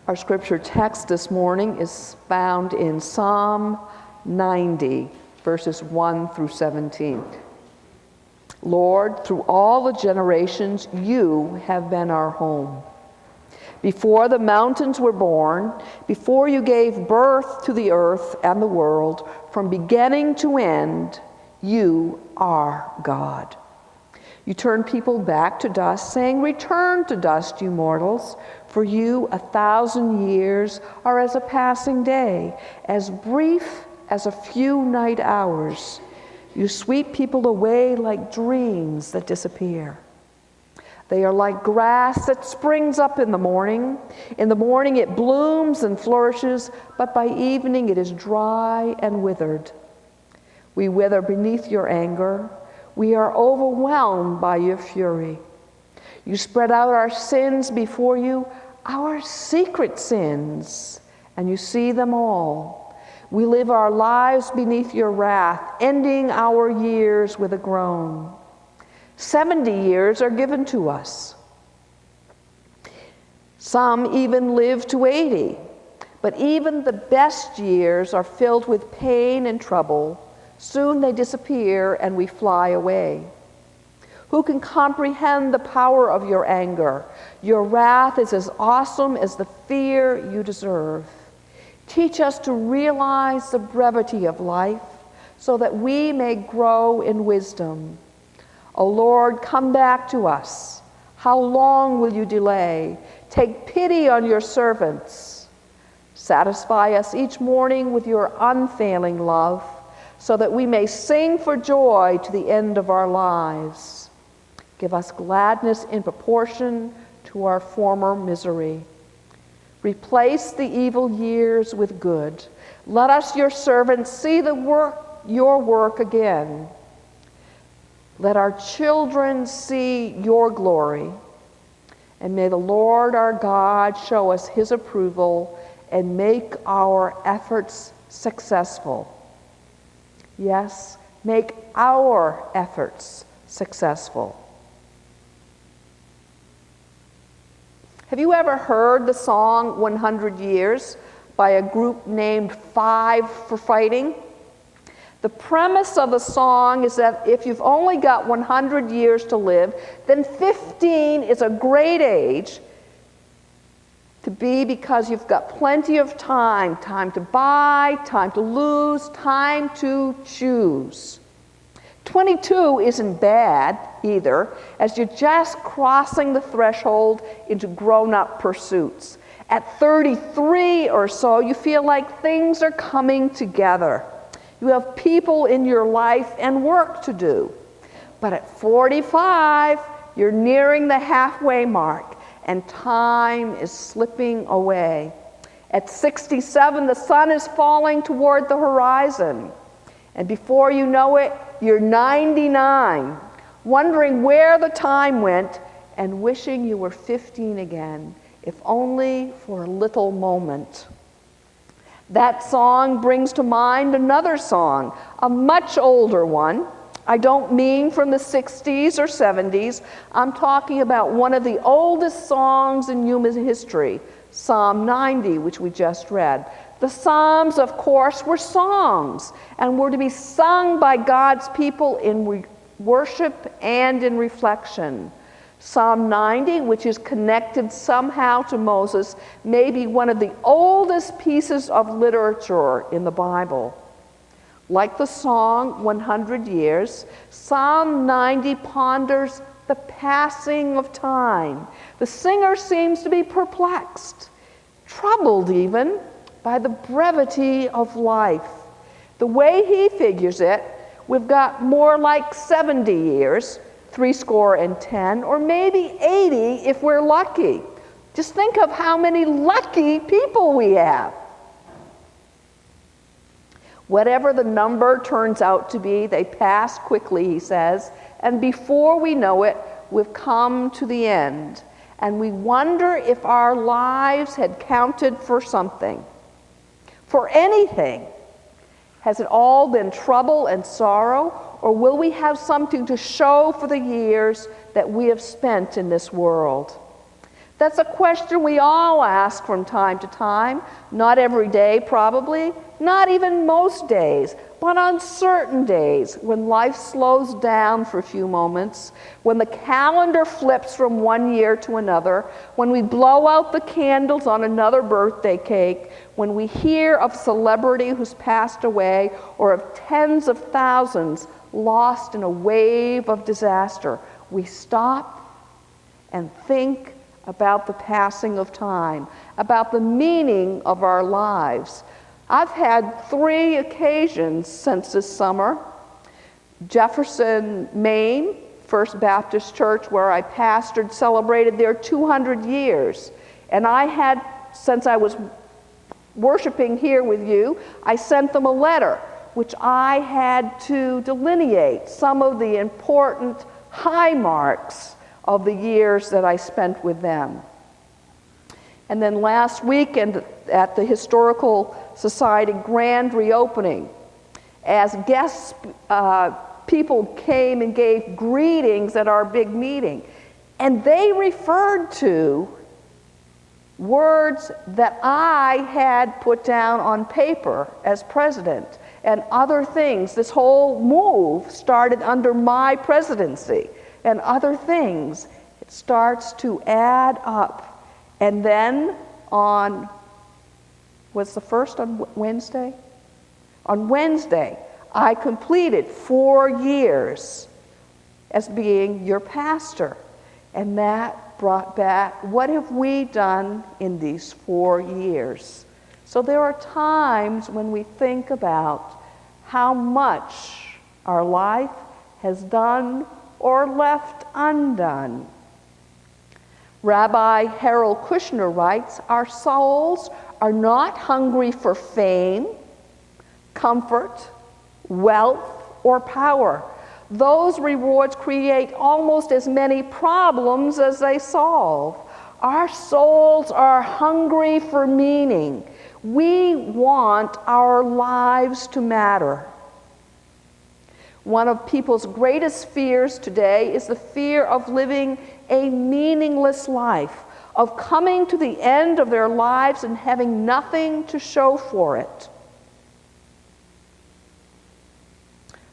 Our scripture text this morning is found in Psalm 90, verses 1 through 17. Lord, through all the generations, you have been our home. Before the mountains were born, before you gave birth to the earth and the world, from beginning to end, you are God. You turn people back to dust, saying, "Return to dust, you mortals. For you 1,000 years are as a passing day, as brief as a few night hours. You sweep people away like dreams that disappear. They are like grass that springs up in the morning. In the morning it blooms and flourishes, but by evening it is dry and withered. We wither beneath your anger. We are overwhelmed by your fury. You spread out our sins before you, our secret sins, and you see them all. We live our lives beneath your wrath, ending our years with a groan. 70 years are given to us. Some even live to 80, but even the best years are filled with pain and trouble. Soon they disappear and we fly away. Who can comprehend the power of your anger? Your wrath is as awesome as the fear you deserve. Teach us to realize the brevity of life so that we may grow in wisdom. O Lord, come back to us. How long will you delay? Take pity on your servants. Satisfy us each morning with your unfailing love, so that we may sing for joy to the end of our lives. Give us gladness in proportion to our former misery. Replace the evil years with good. Let us, your servants, see your work again. Let our children see your glory. And may the Lord our God show us his approval and make our efforts successful. Yes, make our efforts successful. Have you ever heard the song 100 Years by a group named Five for Fighting? The premise of the song is that if you've only got 100 years to live, then 15 is a great age to be, because you've got plenty of time to buy, time to lose, time to choose. 22 isn't bad either, as you're just crossing the threshold into grown-up pursuits. At 33 or so, you feel like things are coming together. You have people in your life and work to do. But at 45, you're nearing the halfway mark, and time is slipping away. At 67, the sun is falling toward the horizon. And before you know it, you're 99, wondering where the time went and wishing you were 15 again, if only for a little moment. That song brings to mind another song, a much older one. I don't mean from the 60s or 70s. I'm talking about one of the oldest songs in human history, Psalm 90, which we just read. The Psalms, of course, were songs and were to be sung by God's people in worship and in reflection. Psalm 90, which is connected somehow to Moses, may be one of the oldest pieces of literature in the Bible. Like the song 100 Years, Psalm 90 ponders the passing of time. The singer seems to be perplexed, troubled even, by the brevity of life. The way he figures it, we've got more like 70 years, 70, or maybe 80 if we're lucky. Just think of how many lucky people we have. Whatever the number turns out to be, they pass quickly, he says, and before we know it, we've come to the end. And we wonder if our lives had counted for something, for anything. Has it all been trouble and sorrow, or will we have something to show for the years that we have spent in this world? That's a question we all ask from time to time. Not every day, probably, not even most days, but on certain days when life slows down for a few moments, when the calendar flips from one year to another, when we blow out the candles on another birthday cake, when we hear of celebrity who's passed away, or of tens of thousands lost in a wave of disaster, we stop and think about the passing of time, about the meaning of our lives. I've had 3 occasions since this summer. Jefferson, Maine, First Baptist Church, where I pastored, celebrated their 200 years. And I had, since I was worshiping here with you, I sent them a letter, which I had to delineate some of the important high marks of the years that I spent with them. And then last weekend at the Historical Society grand reopening, as guests, people came and gave greetings at our big meeting, and they referred to words that I had put down on paper as president and other things. This whole move started under my presidency. And other things, it starts to add up. And then on, was the first on Wednesday? On Wednesday, I completed 4 years as being your pastor. And that brought back, what have we done in these 4 years? So there are times when we think about how much our life has done or left undone. Rabbi Harold Kushner writes, our souls are not hungry for fame, comfort, wealth, or power. Those rewards create almost as many problems as they solve. Our souls are hungry for meaning. We want our lives to matter. One of people's greatest fears today is the fear of living a meaningless life, of coming to the end of their lives and having nothing to show for it.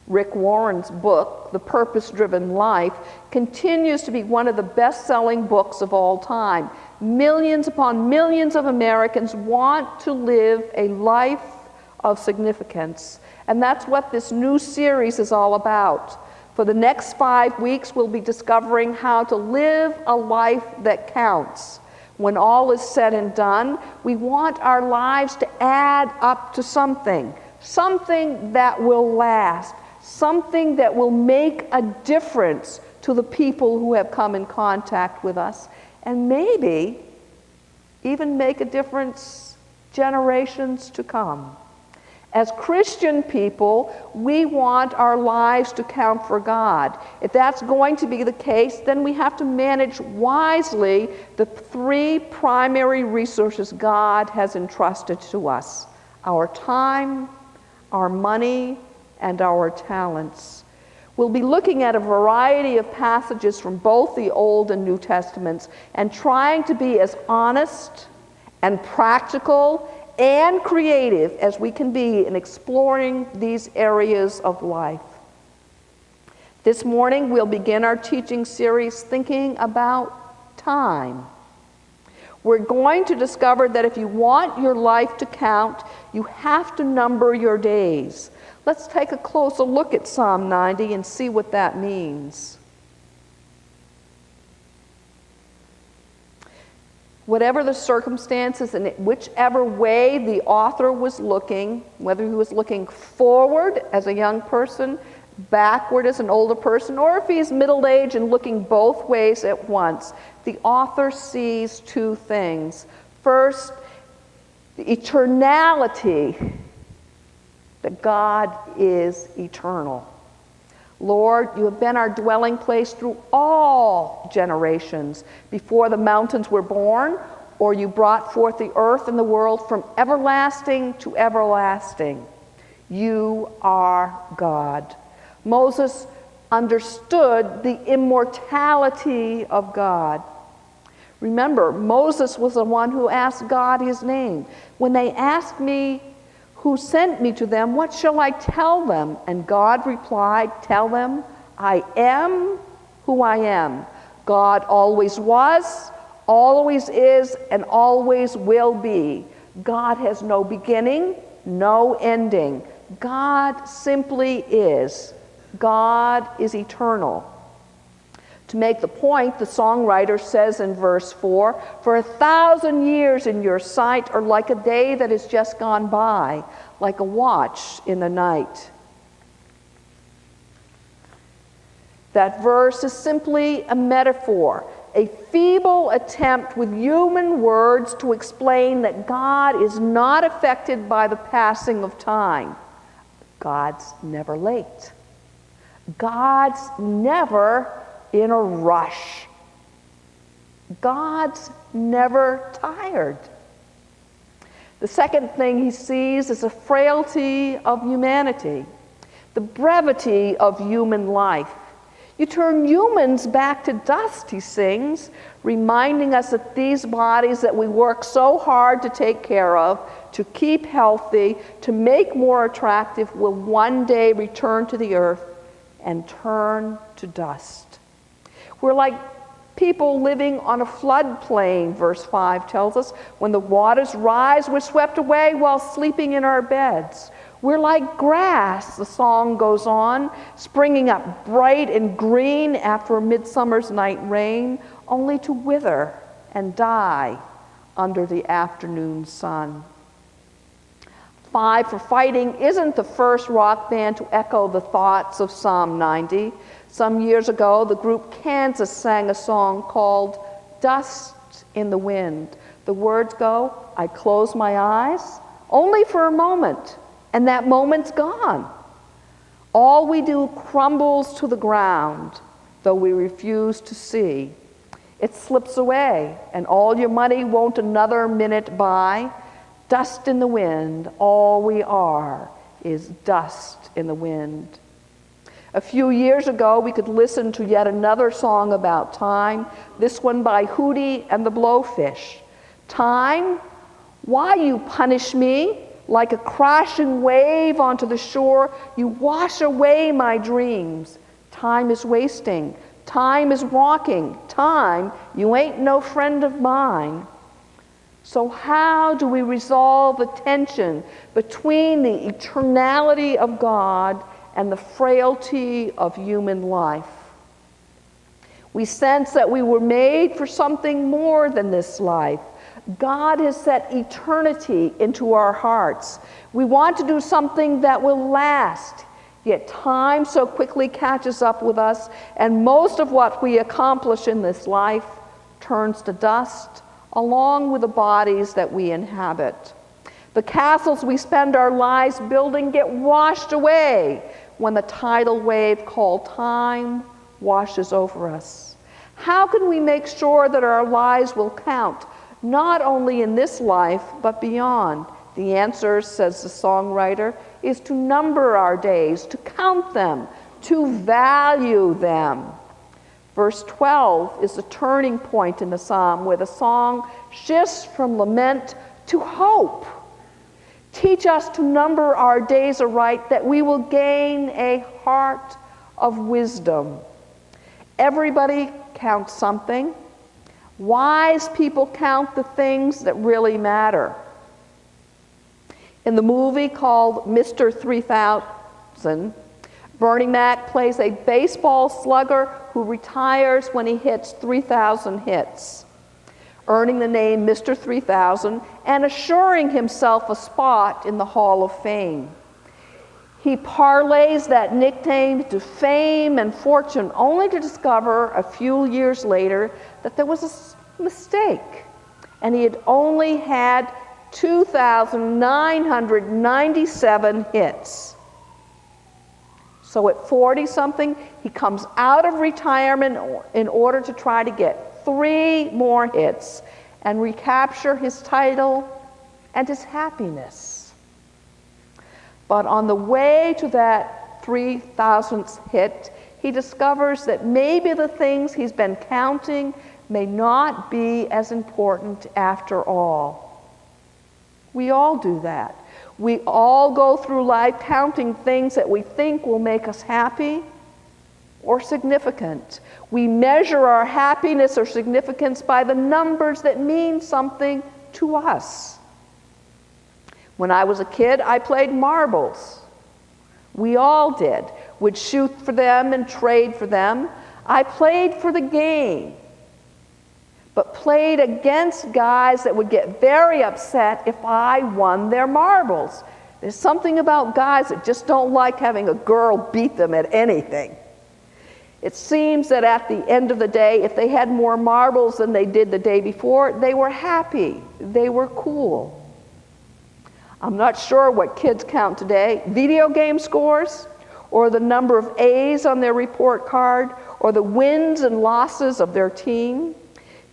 Rick Warren's book, The Purpose-Driven Life, continues to be one of the best-selling books of all time. Millions upon millions of Americans want to live a life of significance. And that's what this new series is all about. For the next 5 weeks, we'll be discovering how to live a life that counts. When all is said and done, we want our lives to add up to something that will last, something that will make a difference to the people who have come in contact with us, and maybe even make a difference generations to come. As Christian people, we want our lives to count for God. If that's going to be the case, then we have to manage wisely the 3 primary resources God has entrusted to us: our time, our money, and our talents. We'll be looking at a variety of passages from both the Old and New Testaments and trying to be as honest and practical and creative as we can be in exploring these areas of life. This morning, we'll begin our teaching series thinking about time. We're going to discover that if you want your life to count, you have to number your days. Let's take a closer look at Psalm 90 and see what that means. Whatever the circumstances and whichever way the author was looking, whether he was looking forward as a young person, backward as an older person, or if he's middle-aged and looking both ways at once, the author sees 2 things. First, the eternality, that God is eternal. Lord, you have been our dwelling place through all generations, before the mountains were born, or you brought forth the earth and the world from everlasting to everlasting. You are God. Moses understood the immortality of God. Remember, Moses was the one who asked God his name. When they asked me who sent me to them, what shall I tell them? And God replied, tell them, I am who I am. God always was, always is, and always will be. God has no beginning, no ending. God simply is. God is eternal. To make the point, the songwriter says in verse 4, for 1,000 years in your sight are like a day that has just gone by, like a watch in the night. That verse is simply a metaphor, a feeble attempt with human words to explain that God is not affected by the passing of time. God's never late. God's never in a rush. God's never tired. The second thing he sees is the frailty of humanity, the brevity of human life. You turn humans back to dust, he sings, reminding us that these bodies that we work so hard to take care of, to keep healthy, to make more attractive, will one day return to the earth and turn to dust. We're like people living on a floodplain, verse 5 tells us. When the waters rise, we're swept away while sleeping in our beds. We're like grass, the song goes on, springing up bright and green after a midsummer's night rain, only to wither and die under the afternoon sun. Five for Fighting isn't the first rock band to echo the thoughts of Psalm 90. Some years ago, the group Kansas sang a song called Dust in the Wind. The words go, I close my eyes, only for a moment, and that moment's gone. All we do crumbles to the ground, though we refuse to see. It slips away, and all your money won't another minute buy. Dust in the wind, all we are is dust in the wind. A few years ago, we could listen to yet another song about time, this one by Hootie and the Blowfish. Time, why you punish me? Like a crashing wave onto the shore, you wash away my dreams. Time is wasting. Time is walking. Time, you ain't no friend of mine. So how do we resolve the tension between the eternality of God and the frailty of human life? We sense that we were made for something more than this life. God has set eternity into our hearts. We want to do something that will last, yet time so quickly catches up with us, and most of what we accomplish in this life turns to dust, along with the bodies that we inhabit. The castles we spend our lives building get washed away when the tidal wave called time washes over us. How can we make sure that our lives will count, not only in this life, but beyond? The answer, says the songwriter, is to number our days, to count them, to value them. Verse 12 is the turning point in the psalm where the song shifts from lament to hope. Teach us to number our days aright, that we will gain a heart of wisdom. Everybody counts something. Wise people count the things that really matter. In the movie called Mr. 3000, Bernie Mac plays a baseball slugger who retires when he hits 3,000 hits, earning the name Mr. 3000 and assuring himself a spot in the Hall of Fame. He parlays that nickname to fame and fortune, only to discover a few years later that there was a mistake, and he had only had 2,997 hits. So at 40-something, he comes out of retirement in order to try to get 3 more hits and recapture his title and his happiness. But on the way to that 3,000th hit, he discovers that maybe the things he's been counting, may not be as important after all. We all do that. We all go through life counting things that we think will make us happy or significant. We measure our happiness or significance by the numbers that mean something to us. When I was a kid, I played marbles. We all did. Would shoot for them and trade for them. I played for the game, but played against guys that would get very upset if I won their marbles. There's something about guys that just don't like having a girl beat them at anything. It seems that at the end of the day, if they had more marbles than they did the day before, they were happy. They were cool. I'm not sure what kids count today. Video game scores, or the number of A's on their report card, or the wins and losses of their team.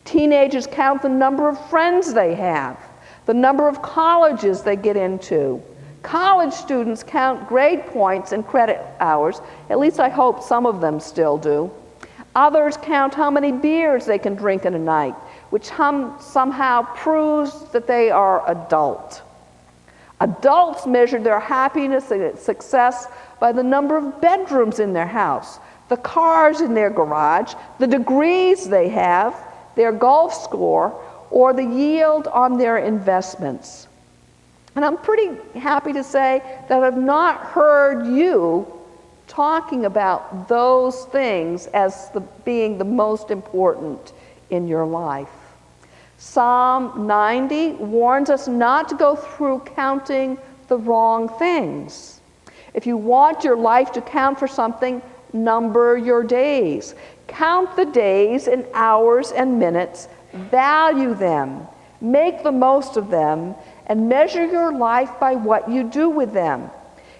Teenagers count the number of friends they have, the number of colleges they get into. College students count grade points and credit hours. At least I hope some of them still do. Others count how many beers they can drink in a night, which somehow proves that they are adult. Adults measure their happiness and success by the number of bedrooms in their house, the cars in their garage, the degrees they have, their golf score, or the yield on their investments. And I'm pretty happy to say that I've not heard you talking about those things as being the most important in your life. Psalm 90 warns us not to go through counting the wrong things. If you want your life to count for something, number your days. Count the days in hours and minutes, value them, make the most of them, and measure your life by what you do with them.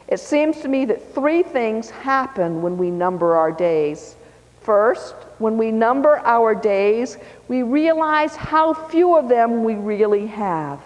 It seems to me that three things happen when we number our days. First, when we number our days, we realize how few of them we really have.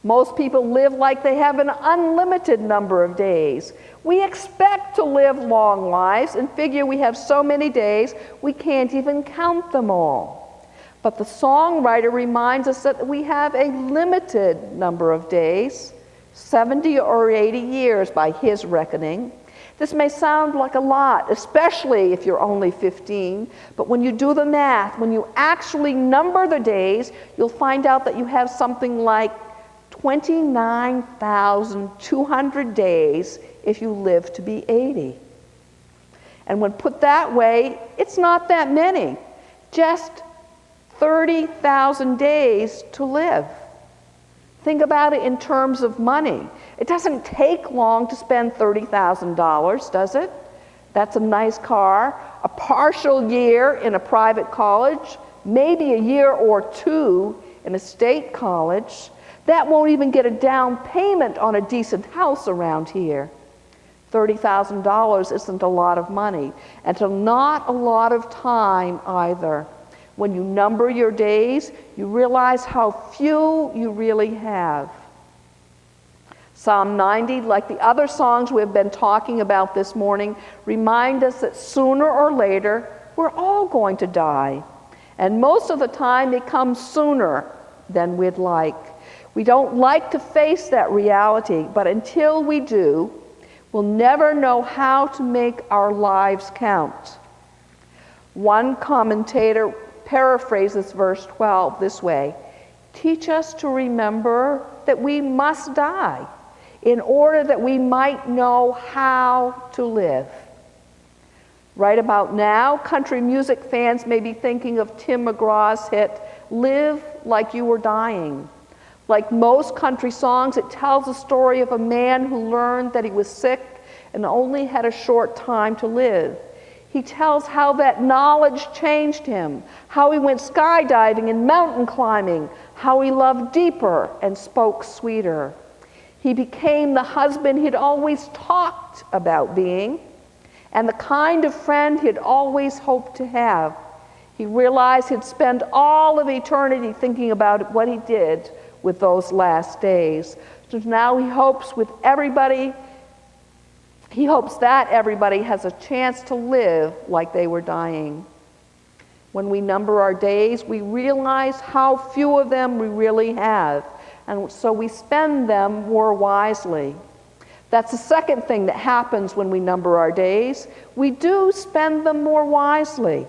Most people live like they have an unlimited number of days. We expect to live long lives and figure we have so many days we can't even count them all. But the songwriter reminds us that we have a limited number of days, 70 or 80 years by his reckoning. This may sound like a lot, especially if you're only 15, but when you do the math, when you actually number the days, you'll find out that you have something like 29,200 days if you live to be 80. And when put that way, it's not that many, just 30,000 days to live. Think about it in terms of money. It doesn't take long to spend $30,000, does it? That's a nice car, a partial year in a private college, maybe a year or two in a state college. That won't even get a down payment on a decent house around here. $30,000 isn't a lot of money, and not a lot of time either. When you number your days, you realize how few you really have. Psalm 90, like the other songs we've been talking about this morning, remind us that sooner or later, we're all going to die. And most of the time, it comes sooner than we'd like. We don't like to face that reality, but until we do, we'll never know how to make our lives count. One commentator paraphrases verse 12 this way: teach us to remember that we must die in order that we might know how to live. Right about now, country music fans may be thinking of Tim McGraw's hit, Live Like You Were Dying. Like most country songs, it tells the story of a man who learned that he was sick and only had a short time to live. He tells how that knowledge changed him, how he went skydiving and mountain climbing, how he loved deeper and spoke sweeter. He became the husband he'd always talked about being, and the kind of friend he'd always hoped to have. He realized he'd spend all of eternity thinking about what he did with those last days. So now he hopes that everybody has a chance to live like they were dying. When we number our days, we realize how few of them we really have, and so we spend them more wisely. That's the second thing that happens when we number our days. We do spend them more wisely.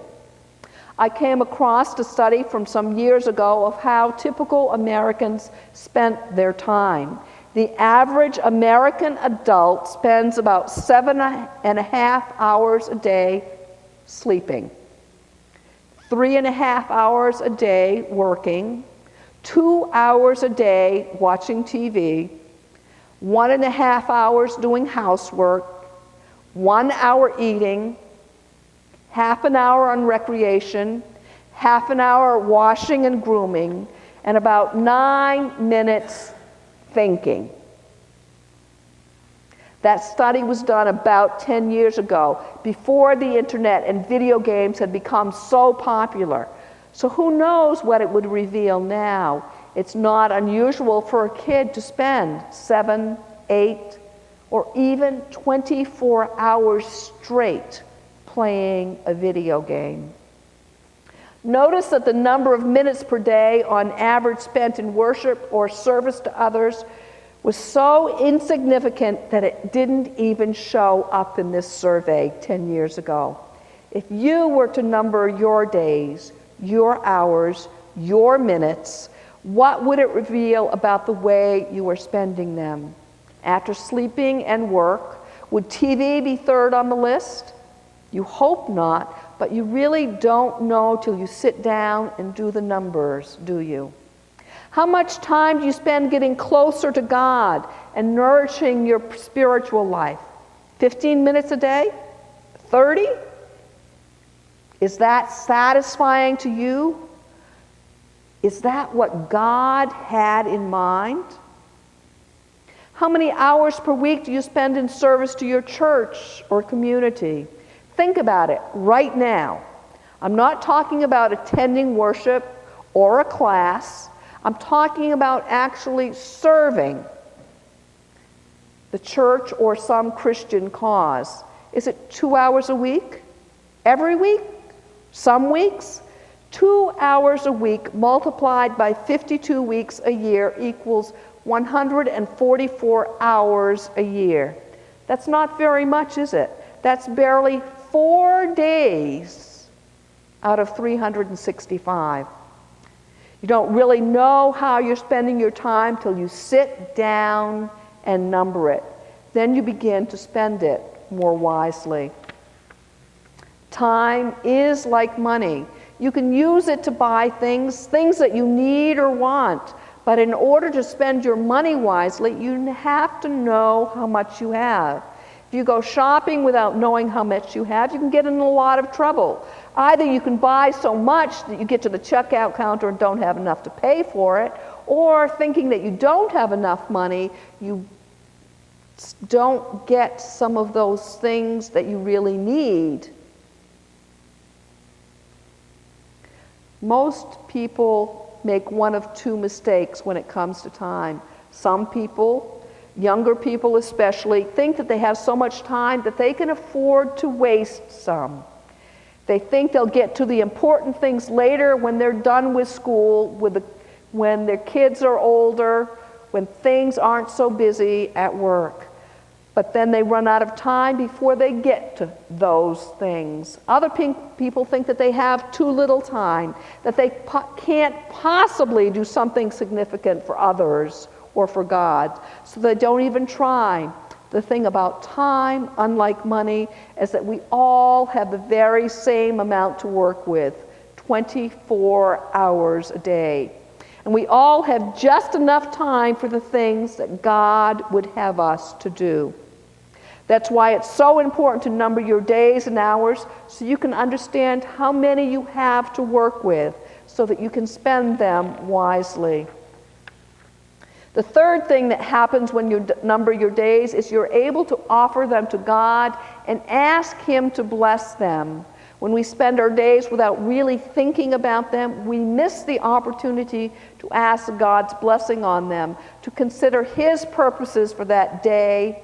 I came across a study from some years ago of how typical Americans spent their time. The average American adult spends about 7.5 hours a day sleeping, 3.5 hours a day working, 2 hours a day watching TV, 1.5 hours doing housework, 1 hour eating, half an hour on recreation, half an hour washing and grooming, and about 9 minutes thinking. That study was done about 10 years ago, before the internet and video games had become so popular. So who knows what it would reveal now? It's not unusual for a kid to spend 7, 8, or even 24 hours straight playing a video game. Notice that the number of minutes per day on average spent in worship or service to others was so insignificant that it didn't even show up in this survey 10 years ago. If you were to number your days, your hours, your minutes, what would it reveal about the way you are spending them? After sleeping and work, would TV be third on the list? You hope not, but you really don't know till you sit down and do the numbers, do you? How much time do you spend getting closer to God and nourishing your spiritual life? 15 minutes a day? 30? Is that satisfying to you? Is that what God had in mind? How many hours per week do you spend in service to your church or community? Think about it right now. I'm not talking about attending worship or a class. I'm talking about actually serving the church or some Christian cause. Is it 2 hours a week? Every week? Some weeks? 2 hours a week multiplied by 52 weeks a year equals 144 hours a year. That's not very much, is it? That's barely 4 days out of 365. You don't really know how you're spending your time till you sit down and number it. Then you begin to spend it more wisely. Time is like money. You can use it to buy things that you need or want. But in order to spend your money wisely, you have to know how much you have. If you go shopping without knowing how much you have, you can get in a lot of trouble. Either you can buy so much that you get to the checkout counter and don't have enough to pay for it, or thinking that you don't have enough money, you don't get some of those things that you really need. Most people make one of two mistakes when it comes to time. Some people, younger people especially, think that they have so much time that they can afford to waste some. They think they'll get to the important things later when they're done with school, when their kids are older, when things aren't so busy at work. But then they run out of time before they get to those things. Other people think that they have too little time, that they can't possibly do something significant for others or for God, so they don't even try. The thing about time, unlike money, is that we all have the very same amount to work with, 24 hours a day. And we all have just enough time for the things that God would have us to do. That's why it's so important to number your days and hours so you can understand how many you have to work with so that you can spend them wisely. The third thing that happens when you number your days is you're able to offer them to God and ask Him to bless them. When we spend our days without really thinking about them, we miss the opportunity to ask God's blessing on them, to consider His purposes for that day,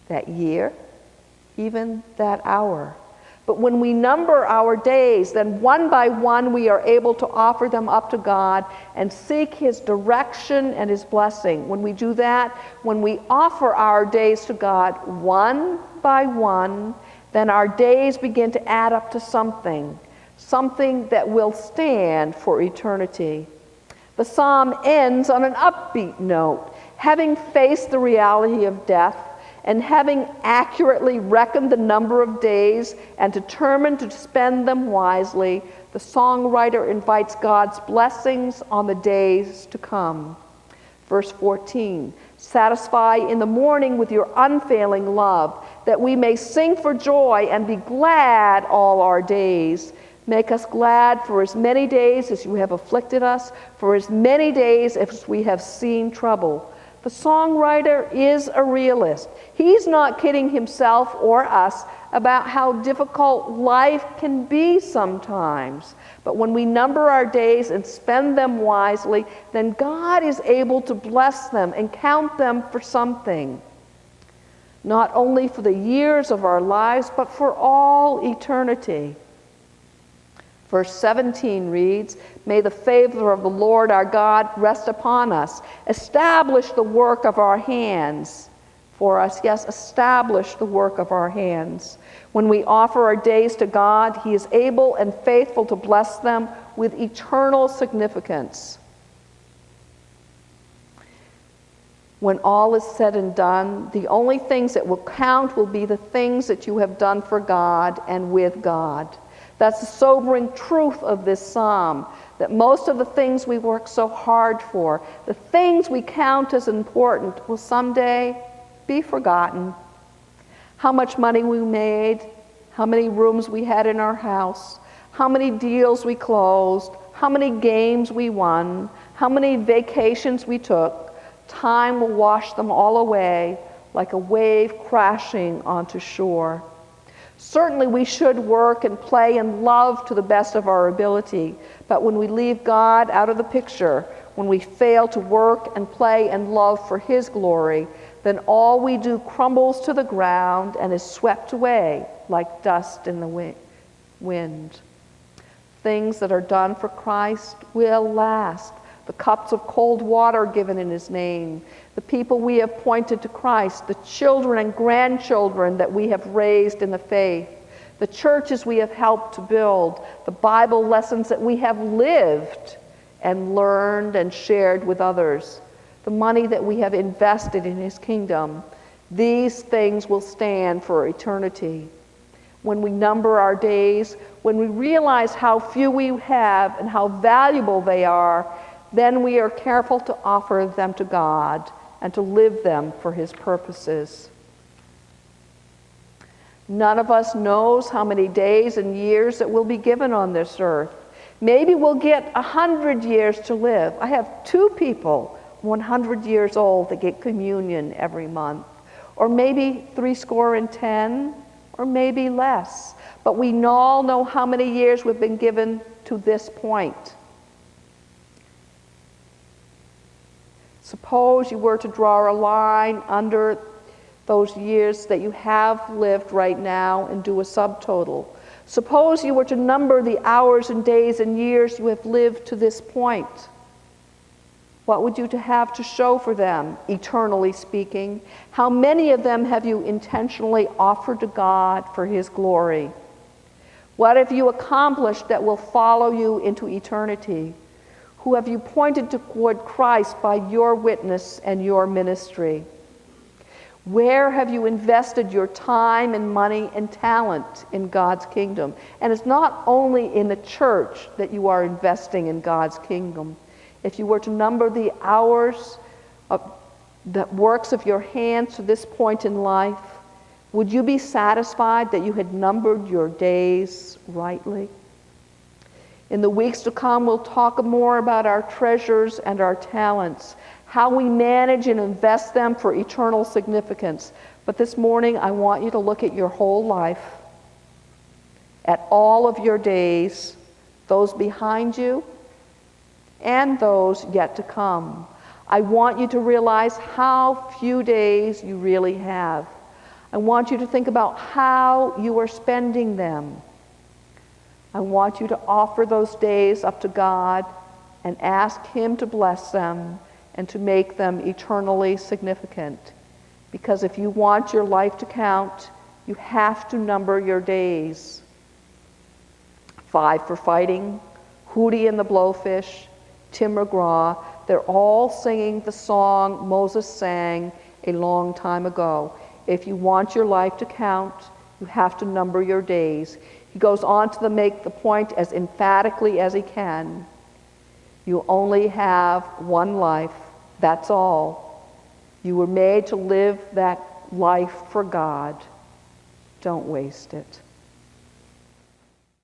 that year, even that hour. But when we number our days, then one by one we are able to offer them up to God and seek His direction and His blessing. When we do that, when we offer our days to God one by one, then our days begin to add up to something that will stand for eternity. The psalm ends on an upbeat note. Having faced the reality of death, and having accurately reckoned the number of days and determined to spend them wisely, the songwriter invites God's blessings on the days to come. Verse 14, satisfy in the morning with your unfailing love, that we may sing for joy and be glad all our days. Make us glad for as many days as you have afflicted us, for as many days as we have seen trouble. The songwriter is a realist. He's not kidding himself or us about how difficult life can be sometimes. But when we number our days and spend them wisely, then God is able to bless them and count them for something. Not only for the years of our lives, but for all eternity. Verse 17 reads, may the favor of the Lord our God rest upon us. Establish the work of our hands for us. Yes, establish the work of our hands. When we offer our days to God, He is able and faithful to bless them with eternal significance. When all is said and done, the only things that will count will be the things that you have done for God and with God. That's the sobering truth of this psalm, that most of the things we work so hard for, the things we count as important, will someday be forgotten. How much money we made, how many rooms we had in our house, how many deals we closed, how many games we won, how many vacations we took, time will wash them all away like a wave crashing onto shore. Certainly we should work and play and love to the best of our ability, but when we leave God out of the picture, when we fail to work and play and love for His glory, then all we do crumbles to the ground and is swept away like dust in the wind. Things that are done for Christ will last. The cups of cold water given in His name, the people we have pointed to Christ, the children and grandchildren that we have raised in the faith, the churches we have helped to build, the Bible lessons that we have lived and learned and shared with others, the money that we have invested in His kingdom. These things will stand for eternity. When we number our days, when we realize how few we have and how valuable they are, then we are careful to offer them to God and to live them for His purposes. None of us knows how many days and years that will be given on this earth. Maybe we'll get 100 years to live. I have 2 people 100 years old that get communion every month. Or maybe 70, or maybe less. But we all know how many years we've been given to this point. Suppose you were to draw a line under those years that you have lived right now and do a subtotal. Suppose you were to number the hours and days and years you have lived to this point. What would you have to show for them, eternally speaking? How many of them have you intentionally offered to God for His glory? What have you accomplished that will follow you into eternity? Who have you pointed toward Christ by your witness and your ministry? Where have you invested your time and money and talent in God's kingdom? And it's not only in the church that you are investing in God's kingdom. If you were to number the hours of the works of your hands to this point in life, would you be satisfied that you had numbered your days rightly? In the weeks to come, we'll talk more about our treasures and our talents, how we manage and invest them for eternal significance. But this morning, I want you to look at your whole life, at all of your days, those behind you and those yet to come. I want you to realize how few days you really have. I want you to think about how you are spending them. I want you to offer those days up to God and ask Him to bless them and to make them eternally significant. Because if you want your life to count, you have to number your days. 5 for Fighting, Hootie and the Blowfish, Tim McGraw, they're all singing the song Moses sang a long time ago. If you want your life to count, you have to number your days. He goes on to make the point as emphatically as he can. You only have one life, that's all. You were made to live that life for God. Don't waste it.